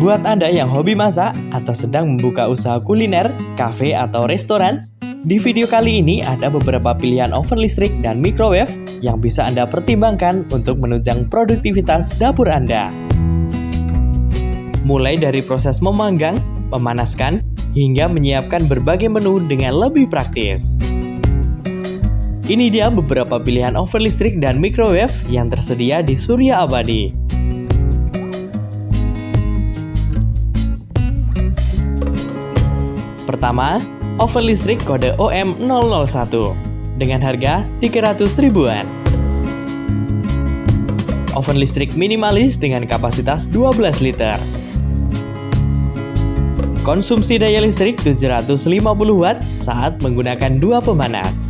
Buat Anda yang hobi masak atau sedang membuka usaha kuliner, kafe atau restoran, di video kali ini ada beberapa pilihan oven listrik dan microwave yang bisa Anda pertimbangkan untuk menunjang produktivitas dapur Anda. Mulai dari proses memanggang, memanaskan, hingga menyiapkan berbagai menu dengan lebih praktis. Ini dia beberapa pilihan oven listrik dan microwave yang tersedia di Surya Abadi. Pertama, oven listrik kode OM001 dengan harga 300 ribuan. Oven listrik minimalis dengan kapasitas 12 liter. Konsumsi daya listrik 750 watt saat menggunakan 2 pemanas.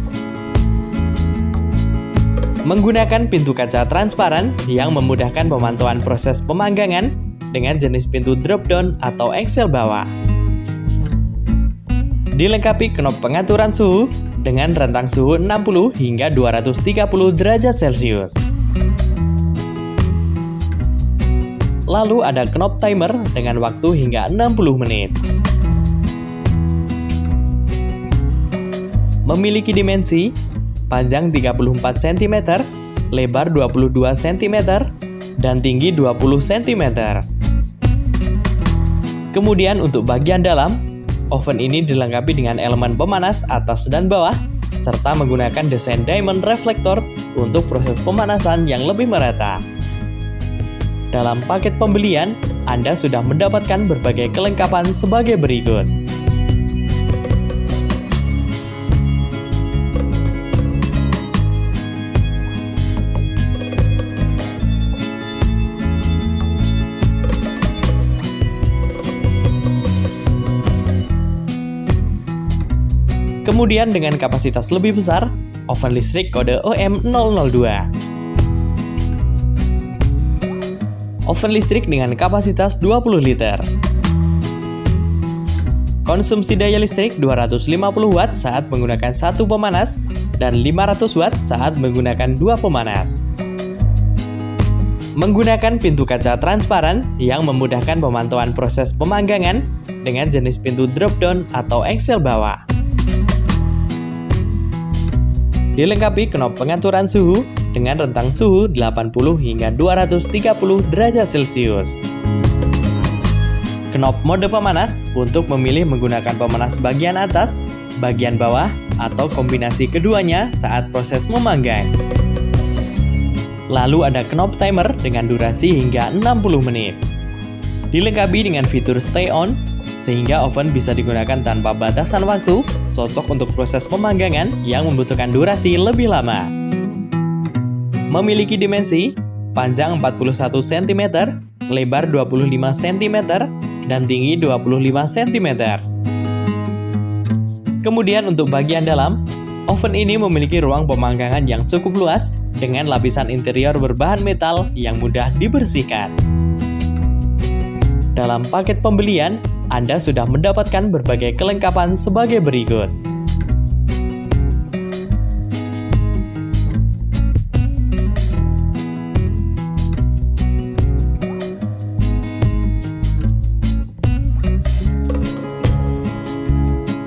Menggunakan pintu kaca transparan yang memudahkan pemantauan proses pemanggangan dengan jenis pintu drop-down atau engsel bawah. Dilengkapi knop pengaturan suhu dengan rentang suhu 60 hingga 230 derajat Celcius. Lalu ada knop timer dengan waktu hingga 60 menit. Memiliki dimensi panjang 34 cm, lebar 22 cm, dan tinggi 20 cm. Kemudian untuk bagian dalam, oven ini dilengkapi dengan elemen pemanas atas dan bawah, serta menggunakan desain diamond reflektor untuk proses pemanasan yang lebih merata. Dalam paket pembelian, Anda sudah mendapatkan berbagai kelengkapan sebagai berikut. Kemudian dengan kapasitas lebih besar, oven listrik kode OM002. Oven listrik dengan kapasitas 20 liter. Konsumsi daya listrik 250 watt saat menggunakan 1 pemanas dan 500 watt saat menggunakan 2 pemanas. Menggunakan pintu kaca transparan yang memudahkan pemantauan proses pemanggangan dengan jenis pintu drop-down atau engsel bawah. Dilengkapi knop pengaturan suhu dengan rentang suhu 80 hingga 230 derajat Celcius. Knop mode pemanas untuk memilih menggunakan pemanas bagian atas, bagian bawah, atau kombinasi keduanya saat proses memanggang. Lalu ada knop timer dengan durasi hingga 60 menit. Dilengkapi dengan fitur stay on, sehingga oven bisa digunakan tanpa batasan waktu, cocok untuk proses pemanggangan yang membutuhkan durasi lebih lama. Memiliki dimensi panjang 41 cm, lebar 25 cm, dan tinggi 25 cm. Kemudian untuk bagian dalam, oven ini memiliki ruang pemanggangan yang cukup luas dengan lapisan interior berbahan metal yang mudah dibersihkan. Dalam paket pembelian, Anda sudah mendapatkan berbagai kelengkapan sebagai berikut.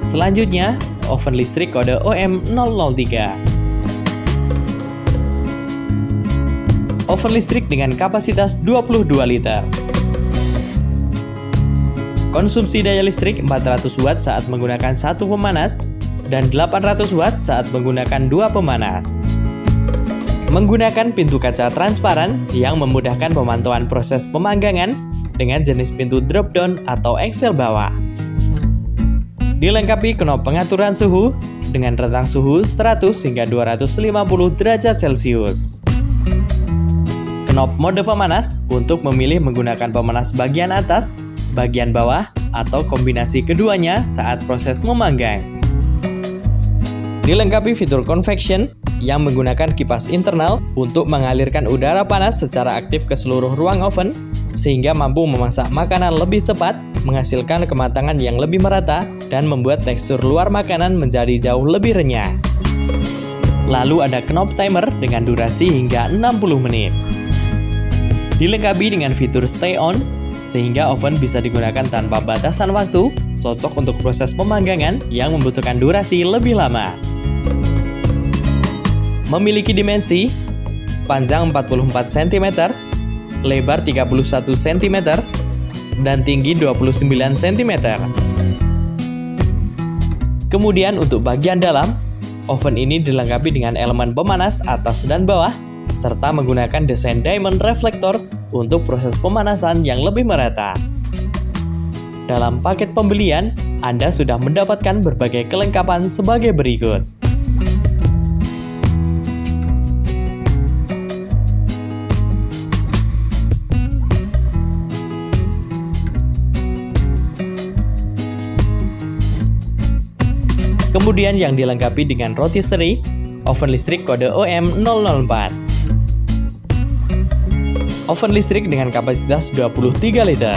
Selanjutnya, oven listrik kode OM003. Oven listrik dengan kapasitas 22 liter. Konsumsi daya listrik 400 watt saat menggunakan 1 pemanas dan 800 watt saat menggunakan 2 pemanas. Menggunakan pintu kaca transparan yang memudahkan pemantauan proses pemanggangan dengan jenis pintu drop-down atau engsel bawah. Dilengkapi knop pengaturan suhu dengan rentang suhu 100 hingga 250 derajat Celcius. Knop mode pemanas untuk memilih menggunakan pemanas bagian atas, bagian bawah, atau kombinasi keduanya saat proses memanggang. Dilengkapi fitur convection yang menggunakan kipas internal untuk mengalirkan udara panas secara aktif ke seluruh ruang oven, sehingga mampu memasak makanan lebih cepat, menghasilkan kematangan yang lebih merata, dan membuat tekstur luar makanan menjadi jauh lebih renyah. Lalu ada knop timer dengan durasi hingga 60 menit. Dilengkapi dengan fitur stay on, sehingga oven bisa digunakan tanpa batasan waktu, cocok untuk proses pemanggangan yang membutuhkan durasi lebih lama. Memiliki dimensi panjang 44 cm, lebar 31 cm, dan tinggi 29 cm. Kemudian untuk bagian dalam, oven ini dilengkapi dengan elemen pemanas atas dan bawah, serta menggunakan desain diamond reflektor untuk proses pemanasan yang lebih merata. Dalam paket pembelian, Anda sudah mendapatkan berbagai kelengkapan sebagai berikut. Kemudian yang dilengkapi dengan rotisserie, oven listrik kode OM004. Oven listrik dengan kapasitas 23 liter.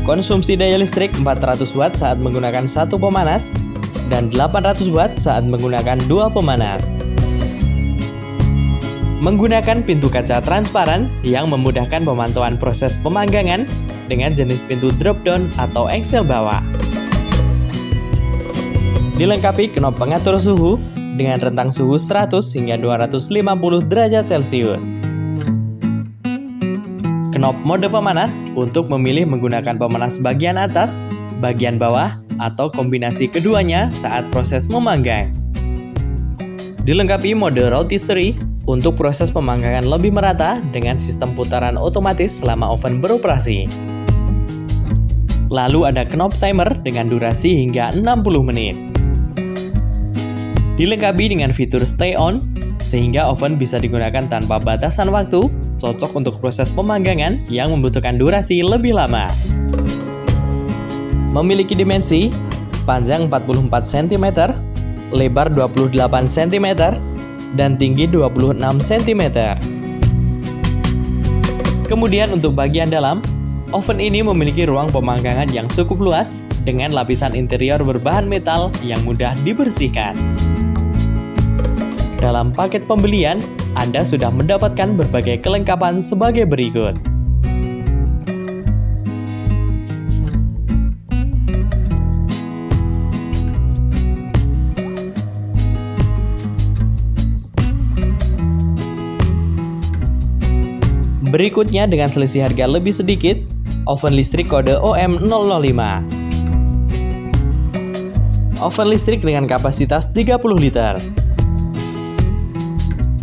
Konsumsi daya listrik 400 watt saat menggunakan satu pemanas dan 800 watt saat menggunakan dua pemanas. Menggunakan pintu kaca transparan yang memudahkan pemantauan proses pemanggangan dengan jenis pintu drop down atau engsel bawah. Dilengkapi knob pengatur suhu dengan rentang suhu 100 hingga 250 derajat Celcius. Knob mode pemanas untuk memilih menggunakan pemanas bagian atas, bagian bawah, atau kombinasi keduanya saat proses memanggang. Dilengkapi mode rotisserie untuk proses pemanggangan lebih merata dengan sistem putaran otomatis selama oven beroperasi. Lalu ada knob timer dengan durasi hingga 60 menit. Dilengkapi dengan fitur stay on, sehingga oven bisa digunakan tanpa batasan waktu, cocok untuk proses pemanggangan yang membutuhkan durasi lebih lama. Memiliki dimensi panjang 44 cm, lebar 28 cm, dan tinggi 26 cm. Kemudian untuk bagian dalam, oven ini memiliki ruang pemanggangan yang cukup luas dengan lapisan interior berbahan metal yang mudah dibersihkan. Dalam paket pembelian, Anda sudah mendapatkan berbagai kelengkapan sebagai berikut. Berikutnya dengan selisih harga lebih sedikit, oven listrik kode OM005. Oven listrik dengan kapasitas 30 liter.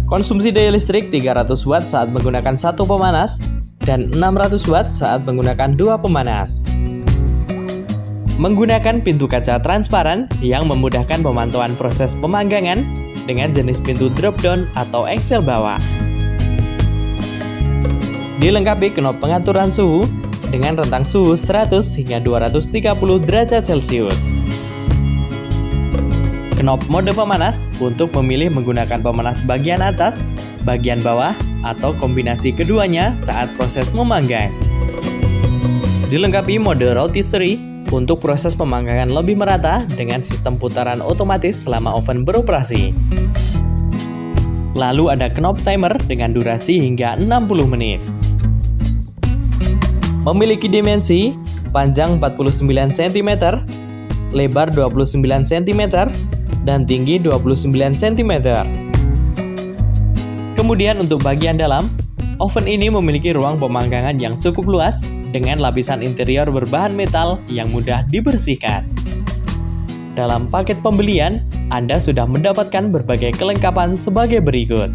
Konsumsi daya listrik 300 watt saat menggunakan satu pemanas dan 600 watt saat menggunakan dua pemanas. Menggunakan pintu kaca transparan yang memudahkan pemantauan proses pemanggangan dengan jenis pintu drop down atau engsel bawah. Dilengkapi knob pengaturan suhu dengan rentang suhu 100 hingga 230 derajat Celcius. Knob mode pemanas untuk memilih menggunakan pemanas bagian atas, bagian bawah, atau kombinasi keduanya saat proses memanggang. Dilengkapi mode rotisserie untuk proses pemanggangan lebih merata dengan sistem putaran otomatis selama oven beroperasi. Lalu ada knob timer dengan durasi hingga 60 menit. Memiliki dimensi panjang 49 cm, lebar 29 cm, dan tinggi 29 cm. Kemudian untuk bagian dalam, oven ini memiliki ruang pemanggangan yang cukup luas dengan lapisan interior berbahan metal yang mudah dibersihkan. Dalam paket pembelian, Anda sudah mendapatkan berbagai kelengkapan sebagai berikut.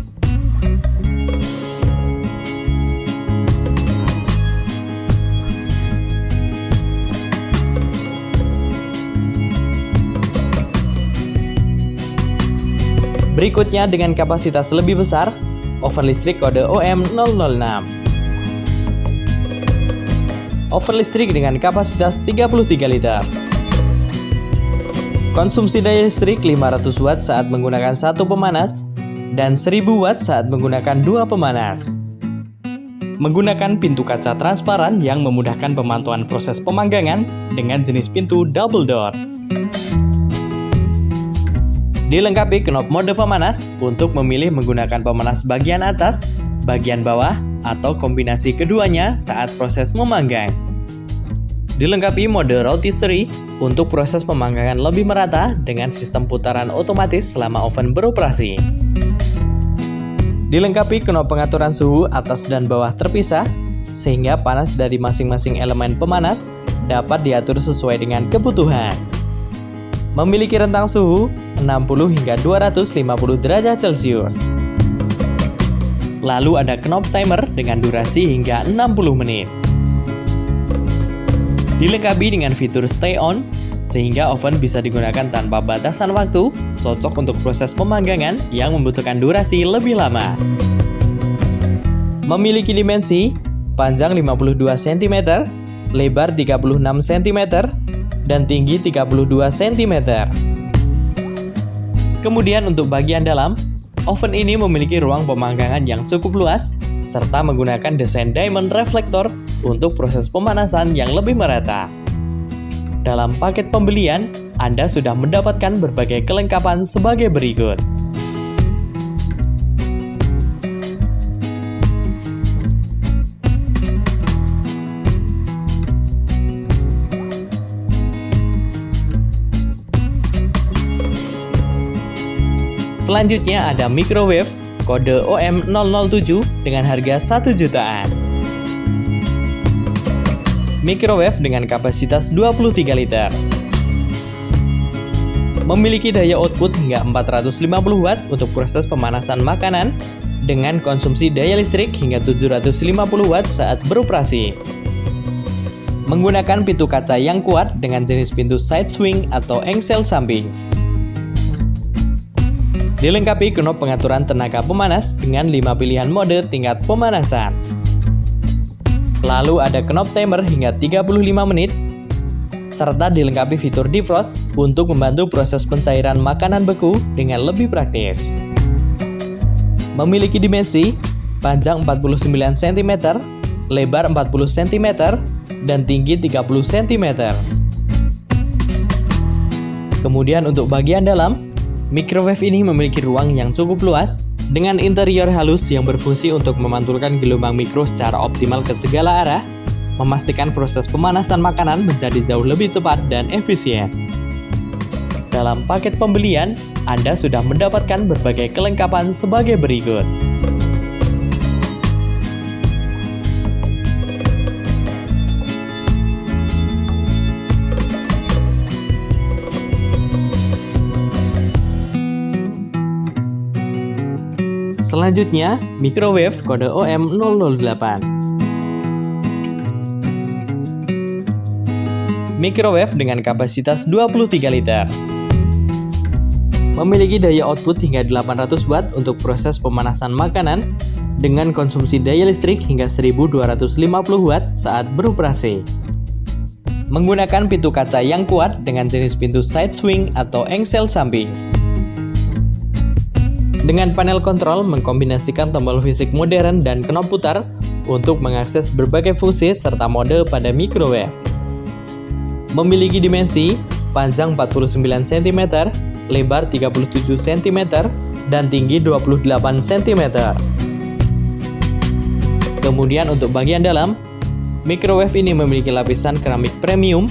Berikutnya dengan kapasitas lebih besar, oven listrik kode OM006. Oven listrik dengan kapasitas 33 liter. Konsumsi daya listrik 500 watt saat menggunakan satu pemanas dan 1000 watt saat menggunakan dua pemanas. Menggunakan pintu kaca transparan yang memudahkan pemantauan proses pemanggangan dengan jenis pintu double door. Dilengkapi knob mode pemanas untuk memilih menggunakan pemanas bagian atas, bagian bawah, atau kombinasi keduanya saat proses memanggang. Dilengkapi mode rotisserie untuk proses pemanggangan lebih merata dengan sistem putaran otomatis selama oven beroperasi. Dilengkapi knob pengaturan suhu atas dan bawah terpisah, sehingga panas dari masing-masing elemen pemanas dapat diatur sesuai dengan kebutuhan. Memiliki rentang suhu 60 hingga 250 derajat Celcius. Lalu ada knob timer dengan durasi hingga 60 menit. Dilengkapi dengan fitur stay on, sehingga oven bisa digunakan tanpa batasan waktu, cocok untuk proses pemanggangan yang membutuhkan durasi lebih lama. Memiliki dimensi panjang 52 cm, lebar 36 cm, dan tinggi 32 cm. Kemudian untuk bagian dalam, oven ini memiliki ruang pemanggangan yang cukup luas, serta menggunakan desain diamond reflektor untuk proses pemanasan yang lebih merata. Dalam paket pembelian, Anda sudah mendapatkan berbagai kelengkapan sebagai berikut. Selanjutnya ada microwave kode OM007 dengan harga 1 jutaan. Microwave dengan kapasitas 23 liter. Memiliki daya output hingga 450 watt untuk proses pemanasan makanan dengan konsumsi daya listrik hingga 750 watt saat beroperasi. Menggunakan pintu kaca yang kuat dengan jenis pintu side swing atau engsel samping. Dilengkapi knob pengaturan tenaga pemanas dengan 5 pilihan mode tingkat pemanasan. Lalu ada knob timer hingga 35 menit, serta dilengkapi fitur defrost untuk membantu proses pencairan makanan beku dengan lebih praktis. Memiliki dimensi panjang 49 cm, lebar 40 cm, dan tinggi 30 cm. Kemudian untuk bagian dalam, microwave ini memiliki ruang yang cukup luas dengan interior halus yang berfungsi untuk memantulkan gelombang mikro secara optimal ke segala arah, memastikan proses pemanasan makanan menjadi jauh lebih cepat dan efisien. Dalam paket pembelian, Anda sudah mendapatkan berbagai kelengkapan sebagai berikut. Selanjutnya, microwave kode OM008. Microwave dengan kapasitas 23 liter. Memiliki daya output hingga 800 watt untuk proses pemanasan makanan dengan konsumsi daya listrik hingga 1250 watt saat beroperasi. Menggunakan pintu kaca yang kuat dengan jenis pintu side swing atau engsel samping. Dengan panel kontrol mengkombinasikan tombol fisik modern dan knob putar untuk mengakses berbagai fungsi serta mode pada microwave. Memiliki dimensi panjang 49 cm, lebar 37 cm, dan tinggi 28 cm. Kemudian untuk bagian dalam, microwave ini memiliki lapisan keramik premium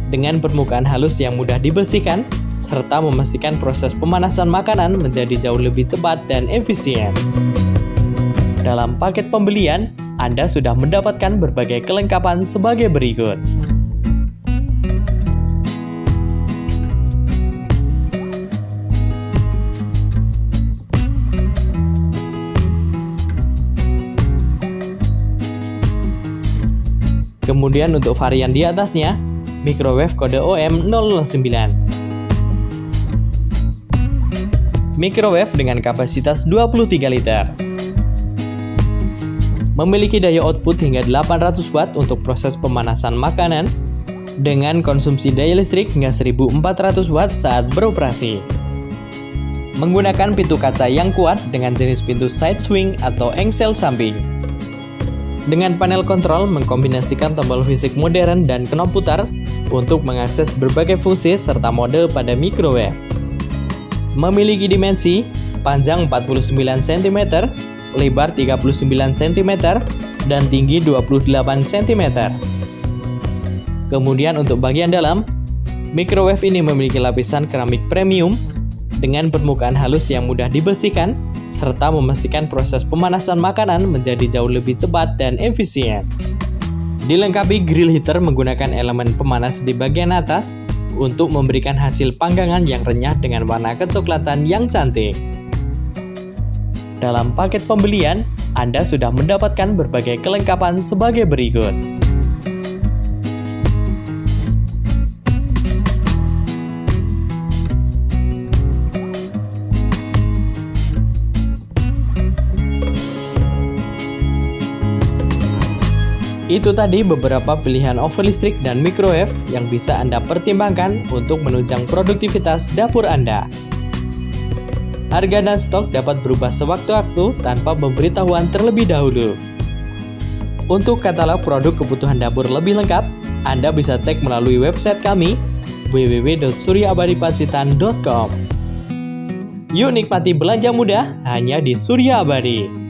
dengan permukaan halus yang mudah dibersihkan, serta memastikan proses pemanasan makanan menjadi jauh lebih cepat dan efisien. Dalam paket pembelian, Anda sudah mendapatkan berbagai kelengkapan sebagai berikut. Kemudian untuk varian di atasnya, microwave kode OM009. Microwave dengan kapasitas 23 liter. Memiliki daya output hingga 800 watt untuk proses pemanasan makanan dengan konsumsi daya listrik hingga 1400 watt saat beroperasi. Menggunakan pintu kaca yang kuat dengan jenis pintu side swing atau engsel samping. Dengan panel kontrol mengkombinasikan tombol fisik modern dan knob putar untuk mengakses berbagai fungsi serta mode pada microwave. Memiliki dimensi panjang 49 cm, lebar 39 cm, dan tinggi 28 cm. Kemudian untuk bagian dalam, microwave ini memiliki lapisan keramik premium dengan permukaan halus yang mudah dibersihkan, serta memastikan proses pemanasan makanan menjadi jauh lebih cepat dan efisien. Dilengkapi grill heater menggunakan elemen pemanas di bagian atas untuk memberikan hasil panggangan yang renyah dengan warna kecoklatan yang cantik. Dalam paket pembelian, Anda sudah mendapatkan berbagai kelengkapan sebagai berikut. Itu tadi beberapa pilihan oven listrik dan microwave yang bisa Anda pertimbangkan untuk menunjang produktivitas dapur Anda. Harga dan stok dapat berubah sewaktu-waktu tanpa pemberitahuan terlebih dahulu. Untuk katalog produk kebutuhan dapur lebih lengkap, Anda bisa cek melalui website kami www.suryaabadipacitan.com. Yuk nikmati belanja mudah hanya di Surya Abadi.